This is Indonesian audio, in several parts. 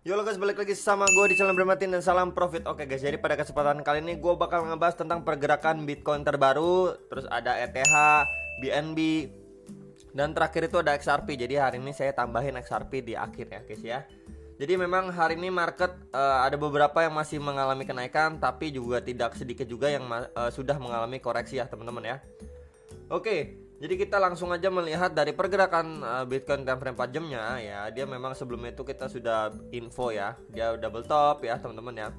Yo guys, balik lagi sama gue di channel Bermatin dan salam profit. Oke guys, jadi pada kesempatan kali ini gue bakal ngebahas tentang pergerakan Bitcoin terbaru. Terus ada ETH, BNB, dan terakhir itu ada XRP. Jadi hari ini saya tambahin XRP di akhir ya guys ya. Jadi memang hari ini market ada beberapa yang masih mengalami kenaikan, tapi juga tidak sedikit juga yang sudah mengalami koreksi ya teman-teman ya. Oke, jadi kita langsung aja melihat dari pergerakan Bitcoin time frame 4 jamnya ya. Dia memang sebelumnya itu kita sudah info ya, dia double top ya teman-teman ya.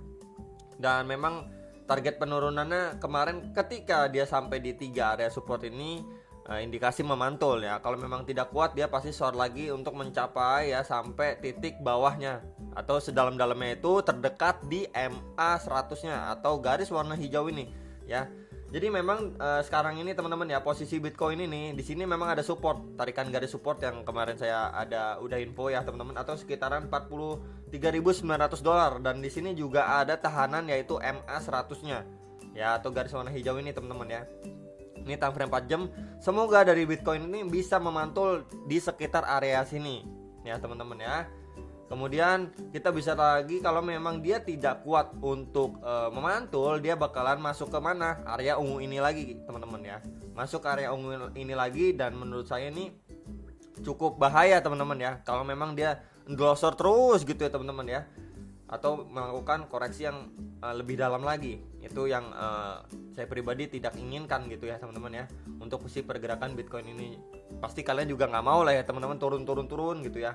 Dan memang target penurunannya kemarin ketika dia sampai di 3 area support ini indikasi memantul ya. Kalau memang tidak kuat dia pasti short lagi untuk mencapai ya sampai titik bawahnya atau sedalam-dalamnya itu terdekat di MA 100-nya atau garis warna hijau ini ya. Jadi memang sekarang ini teman-teman ya, posisi Bitcoin ini di sini memang ada support, tarikan garis support yang kemarin saya udah info ya teman-teman, atau sekitaran $43.900, dan di sini juga ada tahanan yaitu MA 100-nya ya atau garis warna hijau ini teman-teman ya. Ini time frame 4 jam. Semoga dari Bitcoin ini bisa memantul di sekitar area sini ya teman-teman ya. Kemudian kita bisa lagi kalau memang dia tidak kuat untuk memantul, dia bakalan masuk ke mana? Area ungu ini lagi teman-teman ya. Masuk ke area ungu ini lagi, dan menurut saya ini cukup bahaya teman-teman ya. Kalau memang dia endorser terus gitu ya teman-teman ya, atau melakukan koreksi yang lebih dalam lagi, itu yang saya pribadi tidak inginkan gitu ya teman-teman ya. Untuk si pergerakan Bitcoin ini pasti kalian juga nggak mau lah ya teman-teman, turun gitu ya.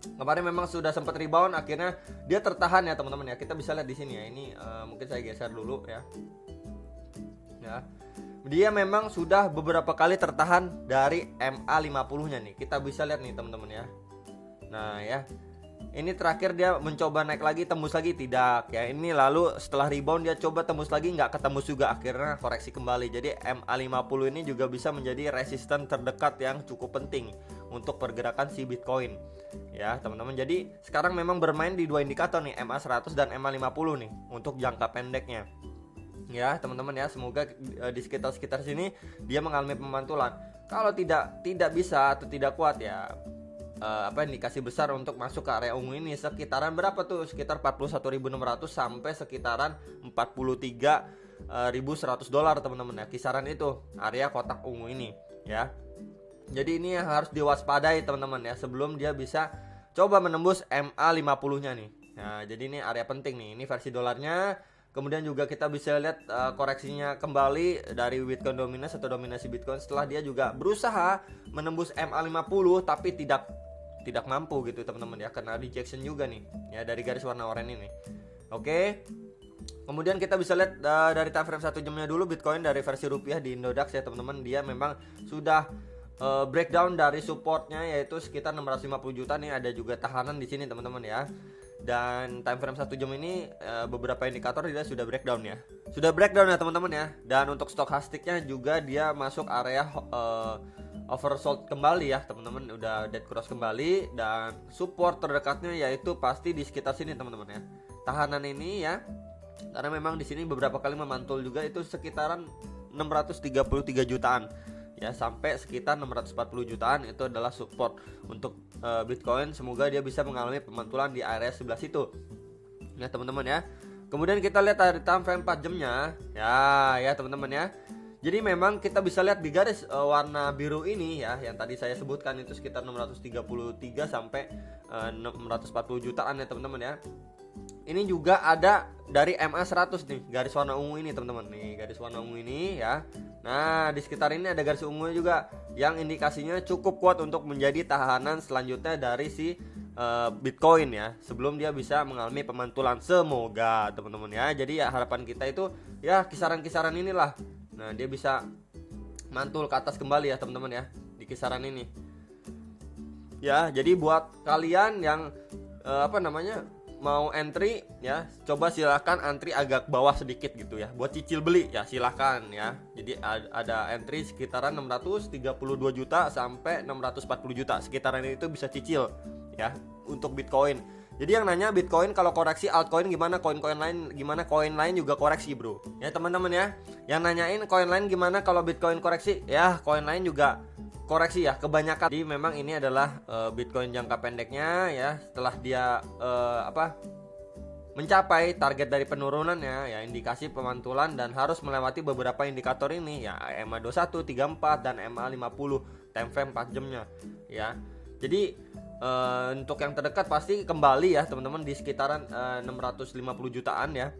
Kemarin memang sudah sempat rebound, akhirnya dia tertahan ya teman-teman ya. Kita bisa lihat di sini ya. Ini mungkin saya geser dulu ya. Ya. Dia memang sudah beberapa kali tertahan dari MA50-nya nih. Kita bisa lihat nih teman-teman ya. Nah ya. Ini terakhir dia mencoba naik lagi, tembus lagi, tidak ya. Ini lalu setelah rebound dia coba tembus lagi, nggak ketembus juga, akhirnya koreksi kembali. Jadi MA50 ini juga bisa menjadi resisten terdekat yang cukup penting untuk pergerakan si Bitcoin ya teman-teman. Jadi sekarang memang bermain di dua indikator nih, MA100 dan MA50 nih untuk jangka pendeknya ya teman-teman ya. Semoga di sekitar sini dia mengalami pemantulan. Kalau tidak bisa atau tidak kuat ya, indikasi besar untuk masuk ke area ungu ini sekitaran berapa tuh? Sekitar 41.600 sampai sekitaran 43.100 teman-teman ya. Kisaran itu area kotak ungu ini ya. Jadi ini yang harus diwaspadai teman-teman ya, sebelum dia bisa coba menembus MA50-nya nih. Nah, jadi ini area penting nih. Ini versi dolarnya. Kemudian juga kita bisa lihat koreksinya kembali dari Bitcoin dominance atau dominasi Bitcoin setelah dia juga berusaha menembus MA50 tapi tidak mampu gitu teman-teman ya, karena rejection juga nih ya dari garis warna oranye ini. Oke. Kemudian kita bisa lihat dari time frame 1 jamnya dulu Bitcoin dari versi rupiah di Indodax ya teman-teman. Dia memang sudah breakdown dari supportnya yaitu sekitar 650 juta nih. Ada juga tahanan di sini teman-teman ya. Dan time frame 1 jam ini beberapa indikator dia sudah breakdown ya. Sudah breakdown ya teman-teman ya. Dan untuk stokastiknya juga dia masuk area oversold kembali ya teman-teman, udah dead cross kembali, dan support terdekatnya yaitu pasti di sekitar sini teman-teman ya. Tahanan ini ya, karena memang di sini beberapa kali memantul juga, itu sekitaran 633 jutaan ya sampai sekitar 640 jutaan itu adalah support untuk Bitcoin. Semoga dia bisa mengalami pemantulan di area sebelah situ ya teman-teman ya. Kemudian kita lihat dari time frame 4 jamnya ya teman-teman ya. Jadi memang kita bisa lihat di garis warna biru ini ya, yang tadi saya sebutkan itu sekitar 633 sampai 640 jutaan ya teman-teman ya. Ini juga ada dari MA100 nih, garis warna ungu ini teman-teman. Nih, garis warna ungu ini ya. Nah, di sekitar ini ada garis ungu juga yang indikasinya cukup kuat untuk menjadi tahanan selanjutnya dari si Bitcoin ya, sebelum dia bisa mengalami pemantulan. Semoga teman-teman ya. Jadi ya harapan kita itu ya kisaran-kisaran inilah. Nah, dia bisa mantul ke atas kembali ya teman-teman ya, di kisaran ini. Ya, jadi buat kalian yang mau entry ya, coba silahkan antri agak bawah sedikit gitu ya, buat cicil beli ya silahkan ya. Jadi ada entry sekitaran 632 juta sampai 640 juta, sekitaran itu bisa cicil ya untuk Bitcoin. Jadi yang nanya Bitcoin kalau koreksi altcoin gimana, koin-koin lain gimana, koin lain juga koreksi bro ya teman-teman ya. Yang nanyain koin lain gimana kalau Bitcoin koreksi, ya koin lain juga koreksi ya kebanyakan. Jadi memang ini adalah Bitcoin jangka pendeknya ya, setelah dia mencapai target dari penurunannya ya, indikasi pemantulan dan harus melewati beberapa indikator ini ya, EMA 21, 34 dan EMA 50 time frame 4 jamnya ya. Jadi untuk yang terdekat pasti kembali ya teman-teman di sekitaran 650 jutaan ya.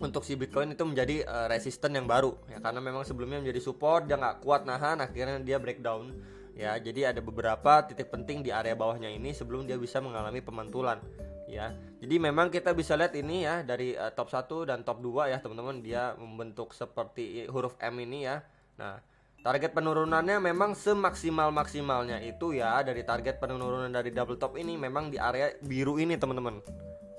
Untuk si Bitcoin itu menjadi resisten yang baru ya, karena memang sebelumnya menjadi support, dia nggak kuat nahan, akhirnya dia breakdown ya. Jadi ada beberapa titik penting di area bawahnya ini sebelum dia bisa mengalami pemantulan ya. Jadi memang kita bisa lihat ini ya, dari top 1 dan top 2 ya teman-teman, dia membentuk seperti huruf M ini ya. Nah, target penurunannya memang semaksimal-maksimalnya itu ya, dari target penurunan dari double top ini memang di area biru ini teman-teman.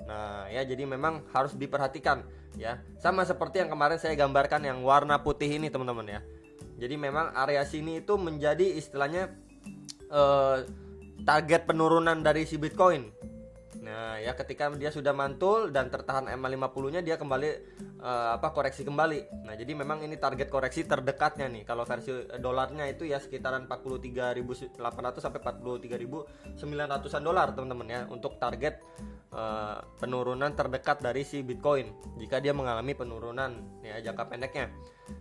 Nah ya, jadi memang harus diperhatikan ya, sama seperti yang kemarin saya gambarkan yang warna putih ini teman-teman ya. Jadi memang area sini itu menjadi istilahnya target penurunan dari si Bitcoin. Nah ya, ketika dia sudah mantul dan tertahan EMA 50 nya, dia kembali koreksi kembali. Nah jadi memang ini target koreksi terdekatnya nih. Kalau versi dolarnya itu ya sekitaran 43.800 sampai 43.900-an dolar teman-teman ya, untuk target penurunan terdekat dari si Bitcoin jika dia mengalami penurunan ya jangka pendeknya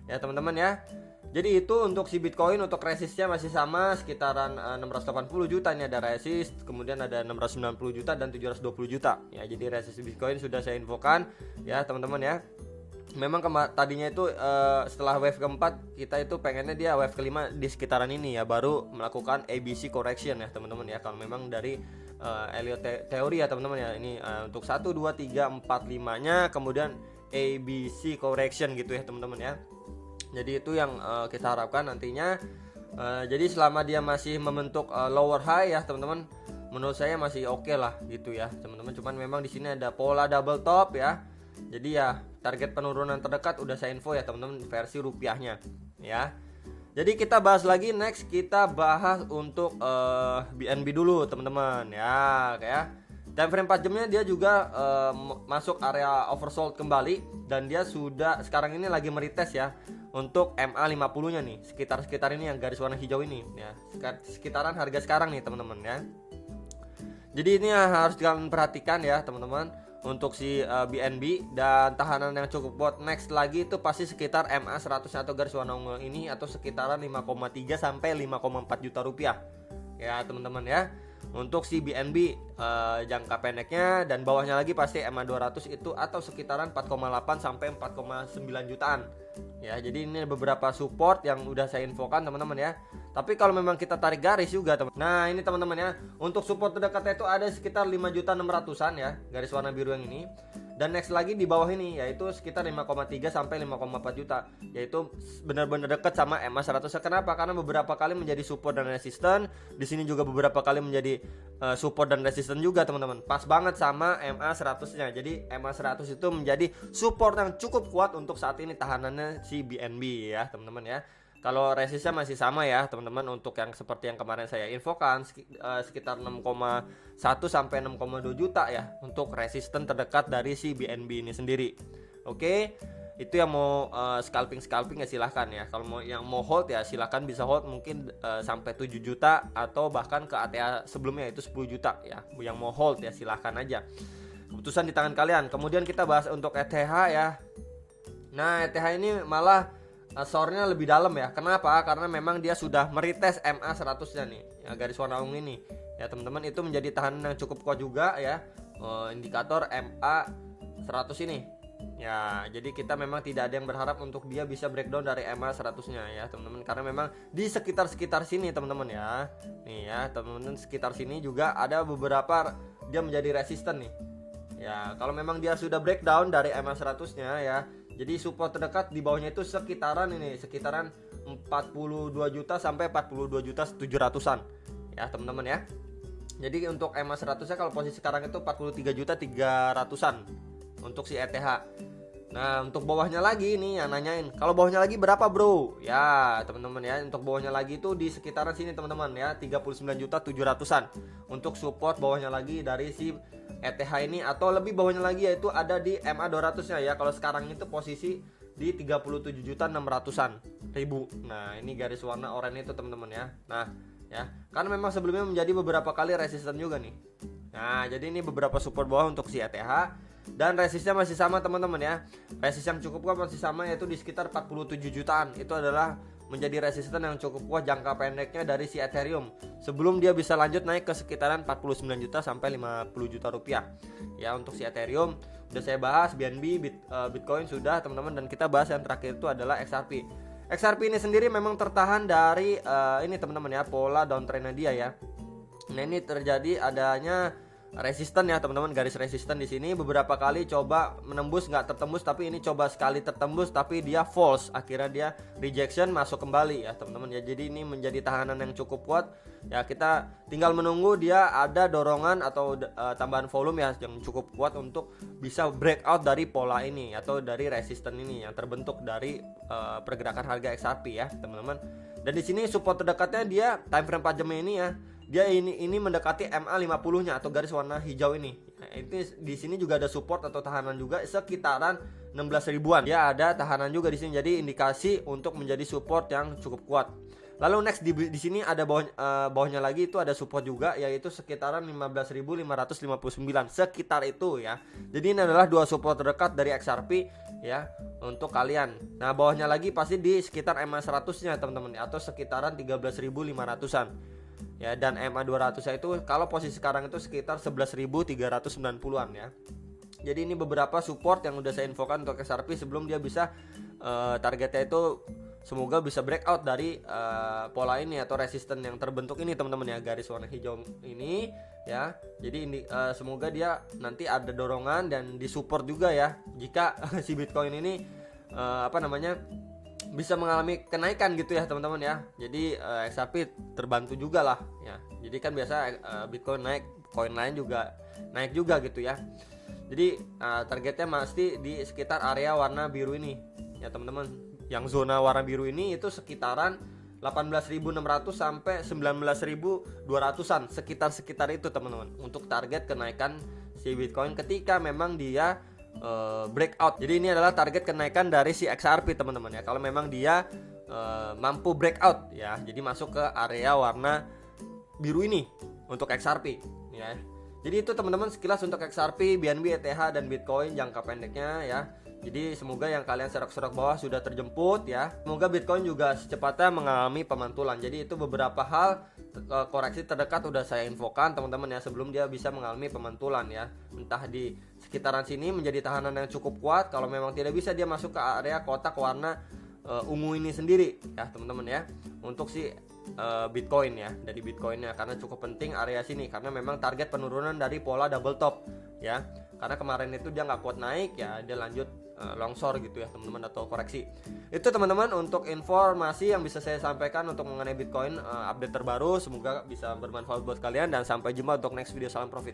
ya teman-teman ya. Jadi itu untuk si Bitcoin, untuk resistnya masih sama sekitaran 680 juta, ini ada resist, kemudian ada 690 juta dan 720 juta ya. Jadi resist Bitcoin sudah saya infokan ya teman-teman ya. Memang tadinya itu setelah wave keempat kita itu pengennya dia wave kelima di sekitaran ini ya, baru melakukan ABC correction ya teman-teman ya. Kalau memang dari Elliott teori ya teman-teman ya, ini untuk 1, 2, 3, 4, 5 nya kemudian ABC correction gitu ya teman-teman ya. Jadi itu yang kita harapkan nantinya. Jadi selama dia masih membentuk lower high ya teman-teman, menurut saya masih oke lah gitu ya teman-teman. Cuman memang di sini ada pola double top ya. Jadi ya target penurunan terdekat udah saya info ya teman-teman, versi rupiahnya ya. Jadi kita bahas lagi, next kita bahas untuk BNB dulu teman-teman ya. Kayak time frame 4 jamnya dia juga masuk area oversold kembali, dan dia sudah sekarang ini lagi meretest ya untuk MA 50 nya nih, sekitar ini yang garis warna hijau ini ya, sekitaran harga sekarang nih teman-teman ya. Jadi ini harus kalian perhatikan ya teman-teman untuk si BNB, dan tahanan yang cukup buat next lagi itu pasti sekitar MA 100 atau garis warna ungu ini, atau sekitaran 5,3 sampai 5,4 juta rupiah ya teman-teman ya. Untuk si BNB jangka pendeknya, dan bawahnya lagi pasti MA 200 itu atau sekitaran 4,8 sampai 4,9 jutaan ya. Jadi ini beberapa support yang udah saya infokan teman-teman ya. Tapi kalau memang kita tarik garis juga teman. Nah ini teman-teman ya, untuk support terdekatnya itu ada sekitar 5.600-an ya, garis warna biru yang ini. Dan next lagi di bawah ini yaitu sekitar 5,3 sampai 5,4 juta, yaitu benar-benar dekat sama MA 100. Kenapa? Karena beberapa kali menjadi support dan resisten. Di sini juga beberapa kali menjadi support dan resisten juga teman-teman. Pas banget sama MA 100-nya. Jadi MA 100 itu menjadi support yang cukup kuat untuk saat ini tahanannya si BNB ya teman-teman ya. Kalau resistnya masih sama ya teman-teman, untuk yang seperti yang kemarin saya infokan sekitar 6,1 sampai 6,2 juta ya untuk resisten terdekat dari si BNB ini sendiri. Oke, itu yang mau scalping ya silahkan ya. Kalau mau yang mau hold ya silahkan bisa hold mungkin sampai 7 juta atau bahkan ke ATA sebelumnya itu 10 juta ya. Yang mau hold ya silahkan aja, keputusan di tangan kalian. Kemudian kita bahas untuk ETH ya. Nah ETH ini malah sorenya lebih dalam ya. Kenapa? Karena memang dia sudah meretest MA 100-nya nih ya, garis warna ungu ini ya teman-teman. Itu menjadi tahanan yang cukup kuat juga ya, indikator MA 100 ini ya. Jadi kita memang tidak ada yang berharap untuk dia bisa breakdown dari MA 100-nya ya teman-teman, karena memang di sekitar sini teman-teman ya. Nih ya teman-teman, sekitar sini juga ada beberapa dia menjadi resisten nih ya. Kalau memang dia sudah breakdown dari MA 100-nya ya, jadi support terdekat di bawahnya itu sekitaran 42 juta sampai 42 juta 700-an ya teman-teman ya. Jadi untuk MA 100-nya kalau posisi sekarang itu 43 juta 300-an untuk si ETH. Nah untuk bawahnya lagi nih yang nanyain, kalau bawahnya lagi berapa bro? Ya teman-teman ya, untuk bawahnya lagi itu di sekitaran sini teman-teman ya, 39 juta 700-an untuk support bawahnya lagi dari si ETH ini, atau lebih bawahnya lagi yaitu ada di MA 200-nya ya. Kalau sekarang itu posisi di 37.600.000. Nah, ini garis warna oranye itu teman-teman ya. Nah, ya, karena memang sebelumnya menjadi beberapa kali resisten juga nih. Nah, jadi ini beberapa support bawah untuk si ETH dan resistnya masih sama teman-teman ya. Resist yang cukup kuat masih sama, yaitu di sekitar 47 jutaan. Itu adalah menjadi resisten yang cukup kuat jangka pendeknya dari si Ethereum sebelum dia bisa lanjut naik ke sekitaran 49 juta sampai 50 juta rupiah. Ya, untuk si Ethereum udah saya bahas, BNB, Bitcoin sudah teman-teman, dan kita bahas yang terakhir itu adalah XRP. XRP ini sendiri memang tertahan dari ini teman-teman ya, pola downtrendnya dia ya. Nah, ini terjadi adanya resisten ya teman-teman, garis resisten di sini beberapa kali coba menembus nggak tertembus, tapi ini coba sekali tertembus tapi dia false, akhirnya dia rejection masuk kembali ya teman-teman ya. Jadi ini menjadi tahanan yang cukup kuat ya, kita tinggal menunggu dia ada dorongan atau tambahan volume ya yang cukup kuat untuk bisa breakout dari pola ini atau dari resisten ini yang terbentuk dari pergerakan harga XRP ya teman-teman. Dan di sini support terdekatnya dia time frame 4 jam ini ya. Dia ini mendekati MA 50-nya atau garis warna hijau ini. Nah, itu di sini juga ada support atau tahanan juga sekitaran 16 ribuan. Ya, ada tahanan juga di sini. Jadi indikasi untuk menjadi support yang cukup kuat. Lalu next di sini ada bawahnya lagi itu ada support juga, yaitu sekitaran 15.559 sekitar itu ya. Jadi ini adalah dua support terdekat dari XRP ya untuk kalian. Nah, bawahnya lagi pasti di sekitar MA 100-nya teman-teman atau sekitaran 13.500-an. Ya, dan MA 200 itu kalau posisi sekarang itu sekitar 11.390-an ya. Jadi ini beberapa support yang udah saya infokan untuk XRP sebelum dia bisa targetnya itu semoga bisa breakout dari pola ini atau resisten yang terbentuk ini teman-teman ya, garis warna hijau ini ya. Jadi ini semoga dia nanti ada dorongan dan disupport juga ya jika si Bitcoin ini bisa mengalami kenaikan gitu ya teman-teman ya. Jadi XRP terbantu juga lah ya. Jadi kan biasa Bitcoin naik, koin lain juga naik juga gitu ya. Jadi targetnya pasti di sekitar area warna biru ini ya teman-teman. Yang zona warna biru ini itu sekitaran 18.600 sampai 19.200-an, sekitar itu teman-teman untuk target kenaikan si Bitcoin ketika memang dia breakout. Jadi ini adalah target kenaikan dari si XRP teman-teman ya. Kalau memang dia mampu breakout ya, jadi masuk ke area warna biru ini untuk XRP ya. Jadi itu teman-teman sekilas untuk XRP, BNB, ETH dan Bitcoin jangka pendeknya ya. Jadi semoga yang kalian serok-serok bawah sudah terjemput ya. Semoga Bitcoin juga secepatnya mengalami pemantulan. Jadi itu beberapa hal koreksi terdekat udah saya infokan teman-teman ya sebelum dia bisa mengalami pemantulan ya. Entah di sekitaran sini menjadi tahanan yang cukup kuat. Kalau memang tidak bisa dia masuk ke area kotak warna ungu ini sendiri ya teman-teman ya. Untuk si Bitcoin ya, dari Bitcoinnya, karena cukup penting area sini karena memang target penurunan dari pola double top ya. Karena kemarin itu dia nggak kuat naik ya, dia lanjut longsor gitu ya teman-teman atau koreksi. Itu teman-teman untuk informasi yang bisa saya sampaikan untuk mengenai Bitcoin update terbaru. Semoga bisa bermanfaat buat kalian dan sampai jumpa untuk next video. Salam profit.